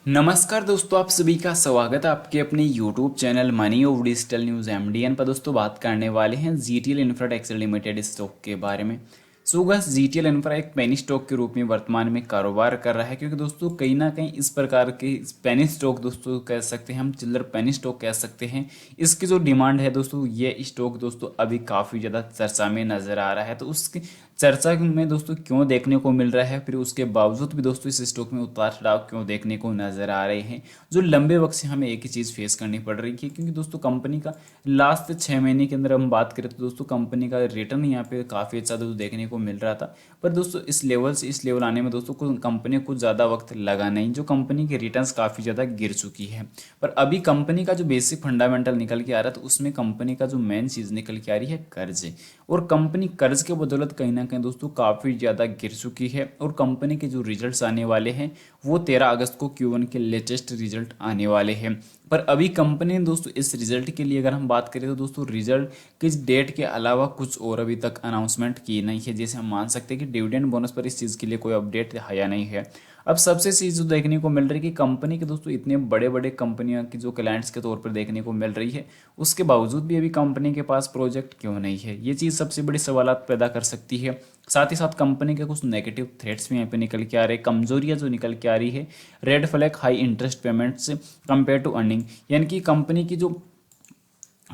नमस्कार दोस्तों, आप सभी का स्वागत है आपके अपने YouTube channel Money of Digital News MDN पर। दोस्तों बात करने वाले हैं जीटीएल इंफ्राटेक लिमिटेड स्टॉक के बारे में। बस जीटीएल इंफ्रा एक पेनी स्टॉक के रूप में वर्तमान में कारोबार कर रहा है, क्योंकि दोस्तों कहीं ना कहीं इस प्रकार के पेनी स्टॉक दोस्तों कह सकते हैं, हम चिल्लर पेनी स्टॉक कह सकते हैं। इसकी जो डिमांड है दोस्तों, ये स्टॉक दोस्तों अभी काफ़ी ज़्यादा चर्चा में नज़र आ रहा है। तो उसकी चर्चा में दोस्तों क्यों देखने को मिल रहा है, फिर उसके बावजूद भी दोस्तों इस स्टॉक में उतार चढ़ाव क्यों देखने को नजर आ रहे हैं, जो लंबे वक्त से हमें एक ही चीज़ फेस करनी पड़ रही है। क्योंकि दोस्तों कंपनी का लास्ट 6 महीने के अंदर हम बात करें तो दोस्तों कंपनी का रिटर्न यहाँ पे काफ़ी अच्छा दोस्तों देखने को मिल रहा था। पर दोस्तों इस लेवल से इस लेवल आने में दोस्तों कंपनी को ज़्यादा वक्त लगा नहीं, जो कंपनी के रिटर्न्स काफ़ी ज़्यादा गिर चुकी है। पर अभी कंपनी का जो बेसिक फंडामेंटल निकल के आ रहा था, उसमें कंपनी का जो मेन चीज़ निकल के आ रही है कर्ज। और कंपनी कर्ज के बदौलत कहीं ना कहीं दोस्तों काफ़ी ज़्यादा गिर चुकी है। और कंपनी के जो रिजल्ट्स आने वाले हैं वो 13 अगस्त को Q1 के लेटेस्ट रिजल्ट आने वाले हैं। पर अभी कंपनी ने दोस्तों इस रिजल्ट के लिए अगर हम बात करें तो दोस्तों रिजल्ट किस डेट के अलावा कुछ और अभी तक अनाउंसमेंट की नहीं है। जैसे हम मान सकते हैं कि डिविडेंड बोनस पर इस चीज़ के लिए कोई अपडेट आया नहीं है। अब सबसे चीज़ जो देखने को मिल रही है कि कंपनी के दोस्तों इतने बड़े बड़े कंपनियों की जो क्लाइंट्स के तौर पर देखने को मिल रही है, उसके बावजूद भी अभी कंपनी के पास प्रोजेक्ट क्यों नहीं है, ये चीज़ सबसे बड़ी सवालात पैदा कर सकती है। साथ ही साथ कंपनी के कुछ नेगेटिव थ्रेट्स भी यहाँ पे निकल के आ रहे हैं, कमजोरियाँ जो निकल के आ रही है। Red flag high interest payments compare to earning, यानी कि कंपनी की जो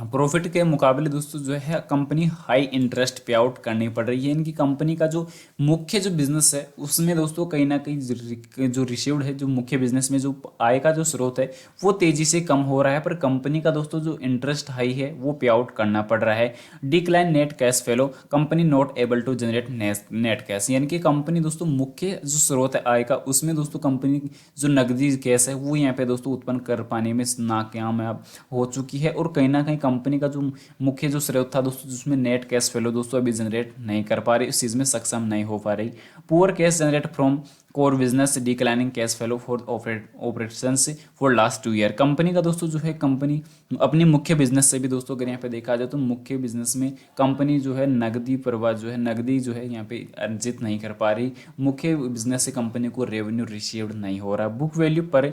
प्रॉफिट के मुकाबले दोस्तों जो है कंपनी हाई इंटरेस्ट पे आउट करनी पड़ रही है। इनकी कंपनी का जो मुख्य जो बिजनेस है उसमें दोस्तों कहीं ना कहीं जो रिसीव्ड है, जो मुख्य बिजनेस में जो आय का जो स्रोत है वो तेजी से कम हो रहा है। पर कंपनी का दोस्तों जो इंटरेस्ट हाई है वो पे आउट करना पड़ रहा है। Decline net cash flow, company not able to generate net cash, यानी कि कंपनी दोस्तों मुख्य जो स्रोत है आय का, उसमें दोस्तों कंपनी जो नकदी कैश है वो यहाँ पे दोस्तों उत्पन्न कर पाने में नाकामयाब हो चुकी है। और कहीं ना कहीं कंपनी का जो मुख्य जो स्रोत था दोस्तों जिसमें नेट कैश फ्लो दोस्तों अभी जनरेट नहीं कर पा रही, इस चीज़ में सक्षम नहीं हो पा रही। Poor cash generate from core business, declining cash flow for operations for last 2 year. Company का दोस्तों जो है कंपनी अपनी मुख्य बिजनेस से भी दोस्तों अगर यहाँ पे देखा जाए तो मुख्य बिजनेस में कंपनी जो है नकदी प्रवाह जो है नकदी जो है यहाँ पे अर्जित नहीं कर पा रही। मुख्य बिजनेस से कंपनी को रेवेन्यू रिसीव्ड नहीं हो रहा। बुक वैल्यू पर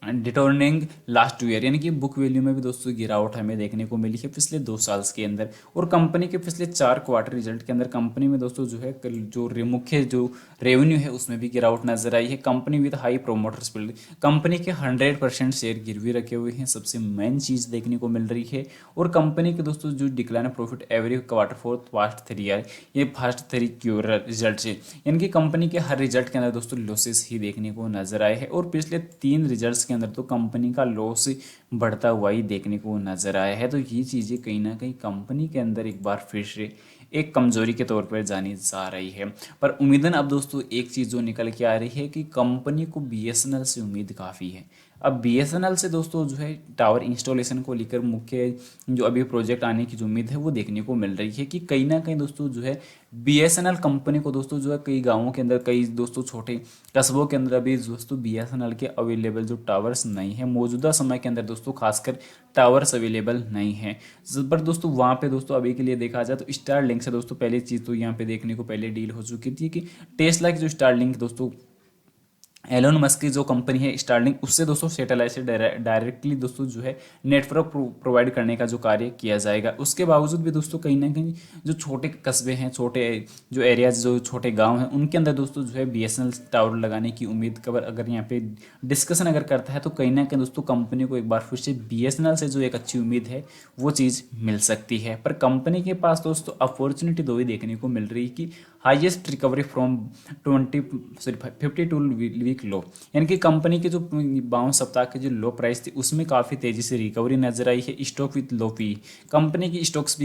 डिटर्निंग लास्ट 2 ईयर, यानी कि बुक वैल्यू में भी दोस्तों गिरावट हमें देखने को मिली है पिछले 2 साल के अंदर। और कंपनी के पिछले 4 क्वार्टर रिजल्ट के अंदर कंपनी में दोस्तों जो है जो मुख्य जो रेवेन्यू है उसमें भी गिरावट नजर आई है। Company with high promoters build, company के 100% शेयर गिरवी रखे हुए हैं, सबसे मेन चीज़ देखने को मिल रही है। और कंपनी के दोस्तों जो decline profit every quarter for past 3 year, ये फर्स्ट 3 रिजल्ट से, यानी कि कंपनी के हर रिजल्ट के अंदर दोस्तों लॉसेस ही देखने को नजर आए हैं। और पिछले 3 रिजल्ट्स के अंदर तो कंपनी का लॉस बढ़ता हुआ ही देखने को नजर आया है। तो ये चीज़ें कहीं ना कहीं कंपनी के अंदर एक बार फिर से एक कमजोरी के तौर पर जानी जा रही है। पर उम्मीदन अब दोस्तों एक चीज़ जो निकल के आ रही है कि कंपनी को बीएसएनएल से उम्मीद काफ़ी है। अब बीएसएनएल से दोस्तों जो है टावर इंस्टॉलेशन को लेकर मुख्य जो अभी प्रोजेक्ट आने की जो उम्मीद है वो देखने को मिल रही है कि कहीं ना कहीं दोस्तों जो है बीएसएनएल कंपनी को दोस्तों जो है कई गांवों के अंदर, कई दोस्तों छोटे कस्बों के अंदर अभी दोस्तों बीएसएनएल के अवेलेबल जो टावर्स नहीं है मौजूदा समय के अंदर दोस्तों, खासकर टावर्स अवेलेबल नहीं है। पर दोस्तों वहाँ पे दोस्तों अभी के लिए देखा जाए तो स्टार लिंक से दोस्तों पहली चीज़ तो यहाँ पे देखने को पहले डील हो चुकी थी कि टेस्ला की जो स्टार लिंक दोस्तों एलोन मस्क की जो कंपनी है स्टारलिंक, उससे दोस्तों सैटेलाइट से डायरेक्टली दोस्तों जो है नेटवर्क प्रोवाइड करने का जो कार्य किया जाएगा। उसके बावजूद भी दोस्तों कहीं ना कहीं जो छोटे कस्बे हैं, छोटे जो एरियाज, जो छोटे गांव हैं, उनके अंदर दोस्तों जो है बीएसएनएल टावर लगाने की उम्मीद कवर अगर यहाँ पे डिस्कशन अगर करता है तो कहीं ना कहीं दोस्तों कंपनी को एक बार फिर से बीएसएनएल से जो एक अच्छी उम्मीद है वो चीज़ मिल सकती है। पर कंपनी के पास दोस्तों अपॉर्चुनिटी दो ही देखने को मिल रही है कि highest recovery from 52 week low, यानी कि कंपनी के जो 52 सप्ताह के जो लो प्राइस थी उसमें काफ़ी तेज़ी से रिकवरी नजर आई है। Stock with low P, company की स्टॉक्स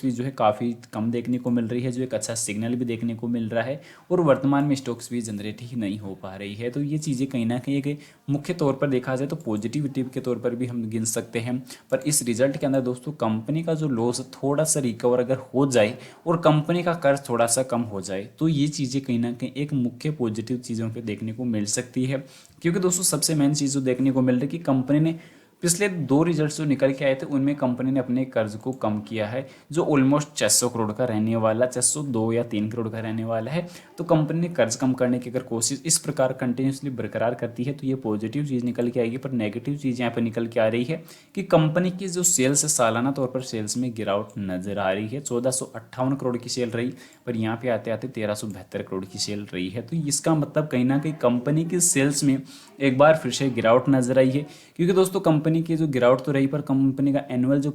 भी जो है काफ़ी कम देखने को मिल रही है, जो एक अच्छा सिग्नल भी देखने को मिल रहा है। और वर्तमान में स्टॉक्स भी जनरेट ही नहीं हो पा रही है। तो ये चीज़ें कहीं ना कहीं एक मुख्य तौर पर देखा जाए तो पॉजिटिविटी के तौर पर भी हम गिन सकते हैं। पर इस रिजल्ट के अंदर दोस्तों कंपनी का जो लॉस थोड़ा सा रिकवर अगर हो जाए और कंपनी का कर्ज थोड़ा सा कम हो जाए तो ये चीज़ें कहीं ना कहीं एक मुख्य पॉजिटिव चीज़ों पे देखने को मिल सकती है। क्योंकि दोस्तों सबसे मेन चीज़ जो देखने को मिल रही है कि कंपनी ने पिछले 2 रिजल्ट्स जो निकल के आए थे उनमें कंपनी ने अपने कर्ज को कम किया है, जो ऑलमोस्ट 600 करोड़ का रहने वाला, 602 या 3 करोड़ का रहने वाला है। तो कंपनी ने कर्ज कम करने की अगर कोशिश इस प्रकार कंटिन्यूसली बरकरार करती है तो ये पॉजिटिव चीज़ निकल के आएगी। पर नेगेटिव चीज़ यहाँ पर निकल के आ रही है कि कंपनी की जो सेल्स है सालाना तौर पर सेल्स में गिरावट नजर आ रही है। 1458 करोड़ की सेल रही, पर यहाँ पे आते आते 1372 करोड़ की सेल रही है। तो इसका मतलब कहीं ना कहीं कंपनी की सेल्स में एक बार फिर से गिरावट नजर आई है, क्योंकि दोस्तों कंपनी की जो गिरावट तो रही पर कंपनी का एनुअल जो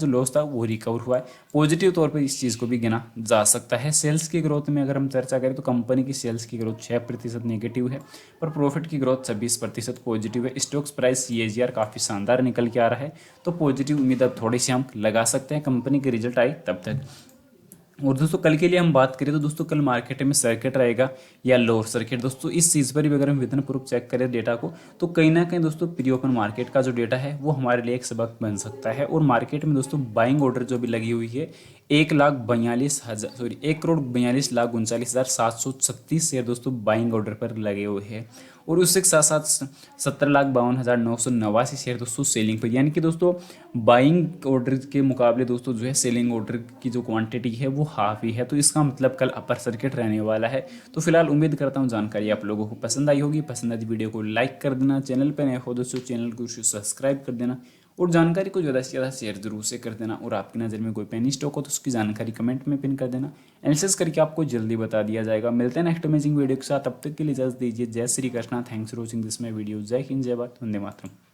लॉस था वो रिकवर हुआ है। पॉजिटिव तौर पर इस चीज़ को भी गिना जा सकता है। सेल्स की ग्रोथ में अगर हम चर्चा करें तो कंपनी की सेल्स की ग्रोथ 6% नेगेटिव है, पर प्रॉफिट की ग्रोथ 26% पॉजिटिव है। स्टॉक्स प्राइस CAGR काफ़ी शानदार निकल के आ रहा है, तो पॉजिटिव उम्मीद अब थोड़ी सी हम लगा सकते हैं कंपनी के रिजल्ट आए तब तक। और दोस्तों कल के लिए हम बात करें तो दोस्तों कल मार्केट में सर्किट रहेगा या लोअर सर्किट। दोस्तों इस चीज़ पर भी अगर हम विधन पूर्वक चेक करें डेटा को तो कहीं ना कहीं दोस्तों प्री ओपन मार्केट का जो डेटा है वो हमारे लिए एक सबक बन सकता है। और मार्केट में दोस्तों बाइंग ऑर्डर जो भी लगी हुई है 1,42,39,39,736 शेयर दोस्तों बाइंग ऑर्डर पर लगे हुए हैं। और उसके साथ साथ 17,52,989 शेयर दोस्तों सेलिंग पर, यानी कि दोस्तों बाइंग ऑर्डर के मुकाबले दोस्तों जो है सेलिंग ऑर्डर की जो क्वांटिटी है वो हाफ ही है। तो इसका मतलब कल अपर सर्किट रहने वाला है। तो फिलहाल उम्मीद करता हूँ जानकारी आप लोगों को पसंद आई होगी। पसंद आई वीडियो को लाइक कर देना, चैनल पर नए हो दोस्तों चैनल को सब्सक्राइब कर देना और जानकारी को ज़्यादा से ज़्यादा शेयर जरूर से कर देना। और आपकी नज़र में कोई पेनी स्टॉक हो तो उसकी जानकारी कमेंट में पिन कर देना, एनालिसिस करके आपको जल्दी बता दिया जाएगा। मिलते हैं नेक्स्ट अमेजिंग वीडियो के साथ, तब तक के लिए इजाजत दीजिए। जय Shri Krishna, thanks for watching this my video. जय हिंद, जय भारत, वंदे मातरम।